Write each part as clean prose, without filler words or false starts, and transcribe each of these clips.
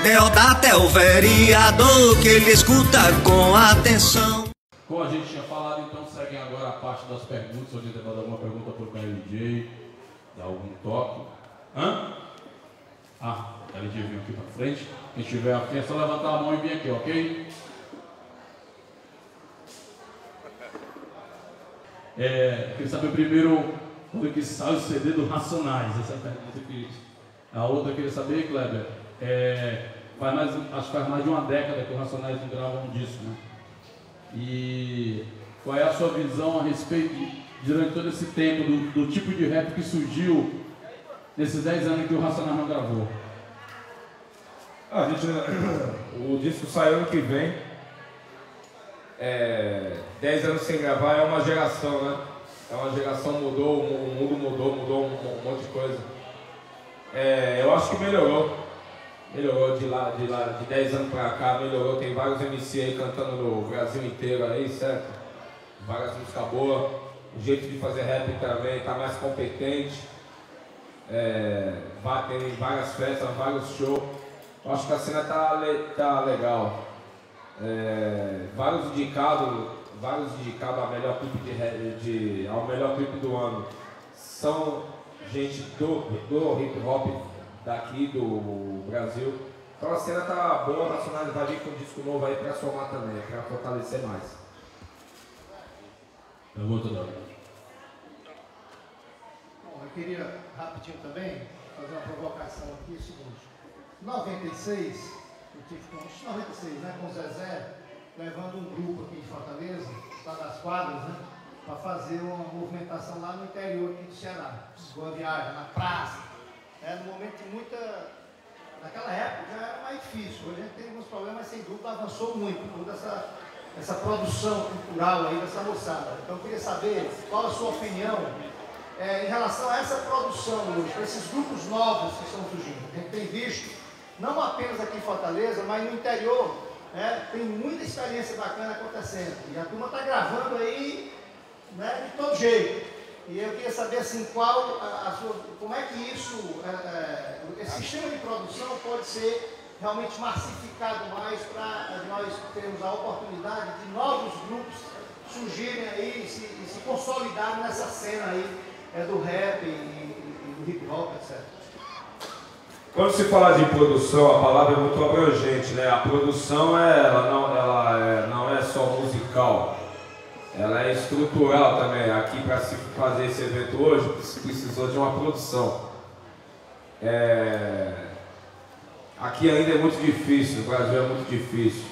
Deodato é o vereador que ele escuta com atenção. Como a gente tinha falado, então seguem agora a parte das perguntas. Se alguém tem mais alguma pergunta para o KLJ, dá algum toque. O KLJ vem aqui para frente. Quem estiver aqui é só levantar a mão e vir aqui, ok? Queria saber primeiro quando que sai o CD do Racionais. Essa é a pergunta que a outra eu queria saber, Kleber. Acho que faz mais de uma década que o Racionais não grava um disco, né? E qual é a sua visão a respeito, durante todo esse tempo, do tipo de rap que surgiu nesses 10 anos que o Racionais não gravou? O disco sai ano que vem. 10 anos sem gravar é uma geração, né? É uma geração, mudou, o mundo mudou um monte de coisa. Eu acho que melhorou de 10 anos pra cá, melhorou. Tem vários MC aí cantando no Brasil inteiro aí, certo? Várias músicas boas. O jeito de fazer rap também tá mais competente. Tem várias festas, vários shows. Eu acho que a cena tá legal. Vários indicados ao melhor clipe ao melhor clipe do ano são gente do hip hop daqui do Brasil. Então a cena tá boa, a Racionais vai vir com um disco novo aí pra somar também, pra fortalecer mais. Pergunta da Eu queria rapidinho também fazer uma provocação aqui, o seguinte. Em 96, eu tive com 96, né, com o Zezé, levando um grupo aqui de Fortaleza, lá das quadras, né, para fazer uma movimentação lá no interior aqui do Ceará. Boa viagem, na praça. No momento de muita... Naquela época já era mais difícil. Hoje a gente tem alguns problemas, mas sem dúvida avançou muito toda essa produção cultural aí dessa moçada. Então eu queria saber qual a sua opinião em relação a essa produção hoje, para esses grupos novos que estão surgindo. A gente tem visto, não apenas aqui em Fortaleza, mas no interior, tem muita experiência bacana acontecendo. E a turma está gravando aí, né, de todo jeito. E eu queria saber assim, como é que esse sistema de produção pode ser realmente massificado mais para nós termos a oportunidade de novos grupos surgirem aí e se consolidarem nessa cena aí do rap e do hip hop, etc. Quando se fala de produção, a palavra é muito abrangente, né? A produção ela não é só musical. Ela é estrutural também. Aqui, para se fazer esse evento hoje, precisou de uma produção. Aqui ainda é muito difícil, no Brasil é muito difícil.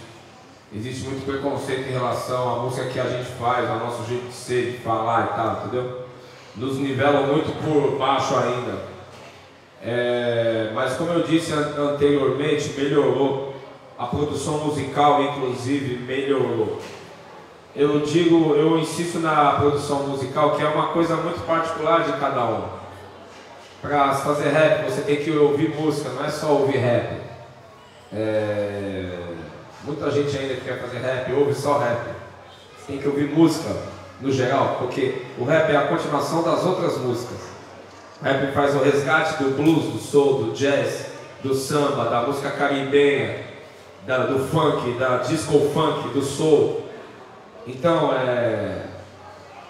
Existe muito preconceito em relação à música que a gente faz, ao nosso jeito de ser, de falar e tal, entendeu? Nos nivelam muito por baixo ainda. Mas como eu disse anteriormente, melhorou. A produção musical, inclusive, melhorou. Eu insisto na produção musical, que é uma coisa muito particular de cada um. Para fazer rap, você tem que ouvir música, não é só ouvir rap. Muita gente ainda que quer fazer rap, ouve só rap. Você tem que ouvir música, no geral, porque o rap é a continuação das outras músicas. O rap faz o resgate do blues, do soul, do jazz, do samba, da música caribenha, do funk, da disco funk, do soul. Então,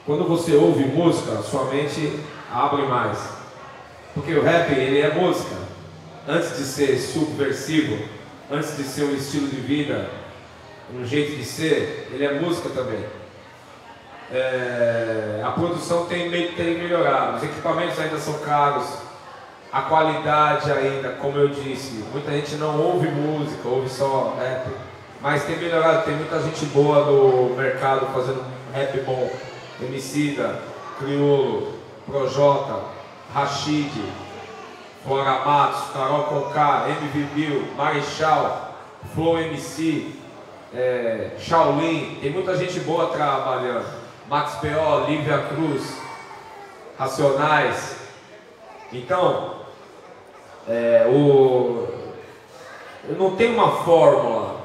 quando você ouve música, sua mente abre mais. Porque o rap, ele é música. Antes de ser subversivo, antes de ser um estilo de vida, um jeito de ser, ele é música também. A produção tem melhorado, os equipamentos ainda são caros, a qualidade ainda, como eu disse, muita gente não ouve música, ouve só rap. Mas tem melhorado, tem muita gente boa no mercado fazendo rap bom. Emicida, Criolo, Projota, Rashid, Flora Matos, Carol Conká, MV Bill, Marechal, Flow MC, Shaolin. Tem muita gente boa trabalhando. Max P.O., Lívia Cruz, Racionais. Então, eu não tenho uma fórmula.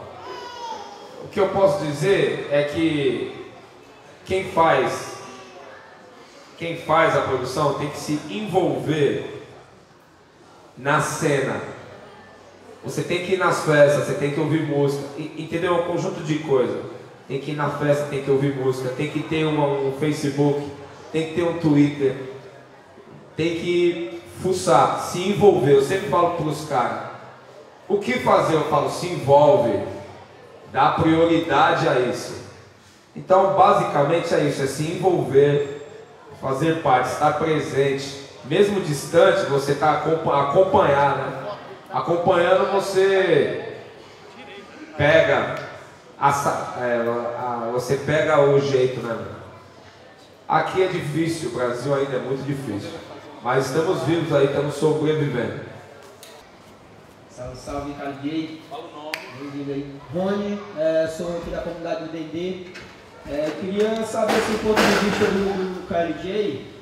O que eu posso dizer é que quem faz a produção tem que se envolver na cena. Você tem que ir nas festas, você tem que ouvir música, entendeu? Um conjunto de coisas. Tem que ir na festa, tem que ouvir música, tem que ter um Facebook, tem que ter um Twitter, tem que fuçar, se envolver. Eu sempre falo para os caras, o que fazer? Eu falo, se envolve, dá prioridade a isso. Então, basicamente é isso, é se envolver, fazer parte, estar presente. Mesmo distante, você está acompanhar, né? Acompanhando, você pega você pega o jeito, né? Aqui é difícil, o Brasil ainda é muito difícil, mas estamos vivos aí, estamos sobrevivendo. Salve, salve, KLJ. Fala o nome. Bem-vindo aí. Rony, sou aqui da comunidade do D&D. Queria saber assim, o ponto de vista do KLJ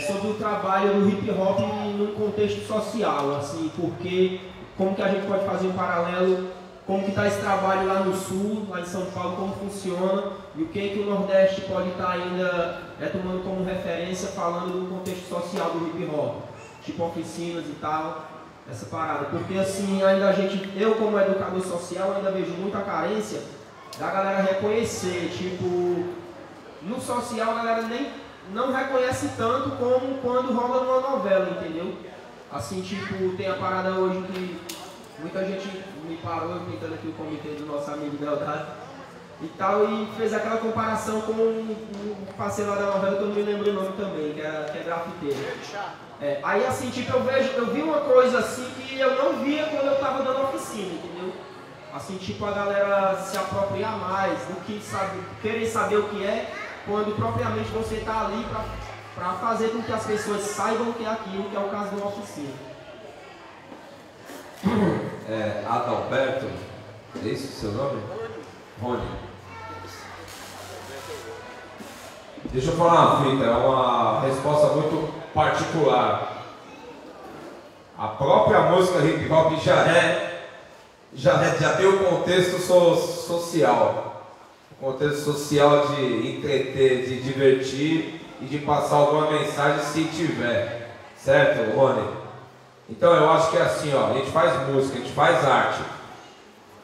sobre o trabalho do hip hop num contexto social, assim, porque como que a gente pode fazer um paralelo, como que está esse trabalho lá no sul, lá em São Paulo, como funciona, e o que o Nordeste pode estar ainda tomando como referência, falando do contexto social do hip hop, tipo oficinas e tal, essa parada, porque assim, ainda eu como educador social ainda vejo muita carência da galera reconhecer, tipo, no social a galera não reconhece tanto como quando rola numa novela, entendeu? Assim, tipo, tem a parada hoje que muita gente me parou, tentando aqui o comitê do nosso amigo Deldado e tal, e fez aquela comparação com o parceiro lá da novela, que eu não me lembro o nome também, que é grafiteiro. Aí assim, tipo, eu vi uma coisa assim que eu não via quando eu tava dando oficina, entendeu? Assim, tipo, a galera se apropriar mais do que querer saber o que é, quando propriamente você está ali para fazer com que as pessoas saibam o que é aquilo, que é o caso de uma oficina. Adalberto, é isso o seu nome? Rony. Deixa eu falar uma fita, é uma resposta muito particular. A própria música hip hop já tem o contexto social. O contexto social de entreter, de divertir e de passar alguma mensagem se tiver. Certo, Rony? Então eu acho que é assim, ó, a gente faz música, a gente faz arte.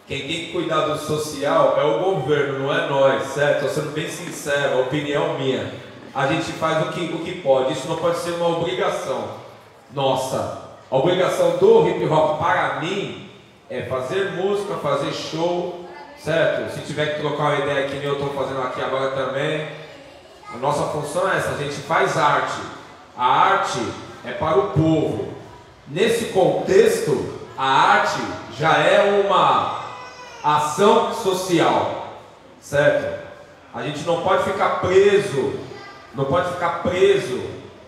Quem tem que cuidar do social é o governo, não é nós, certo? Estou sendo bem sincero, a opinião minha. A gente faz o que pode, isso não pode ser uma obrigação nossa. A obrigação do hip hop para mim é fazer música, fazer show, certo? Se tiver que trocar uma ideia que nem eu estou fazendo aqui agora também, a nossa função é essa, a gente faz arte. A arte é para o povo. Nesse contexto, a arte já é uma ação social, certo? A gente não pode ficar preso,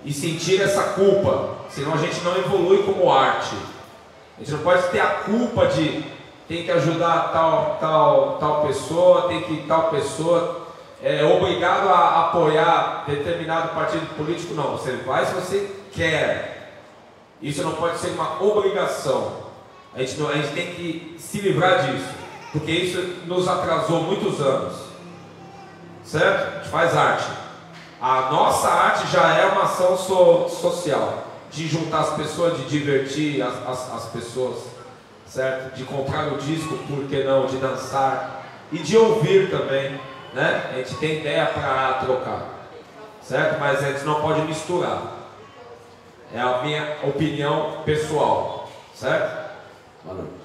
e sentir essa culpa, senão a gente não evolui como arte. A gente não pode ter a culpa de tem que ajudar tal pessoa, tem que tal pessoa é obrigado a apoiar determinado partido político. Não, você vai se você quer. Isso não pode ser uma obrigação. A gente tem que se livrar disso, porque isso nos atrasou muitos anos, certo? A gente faz arte. A nossa arte já é uma ação social, de juntar as pessoas, de divertir as pessoas, certo? De comprar o disco, por que não? De dançar e de ouvir também, né? A gente tem ideia para trocar, certo? Mas a gente não pode misturar. É a minha opinião pessoal, certo? Valeu.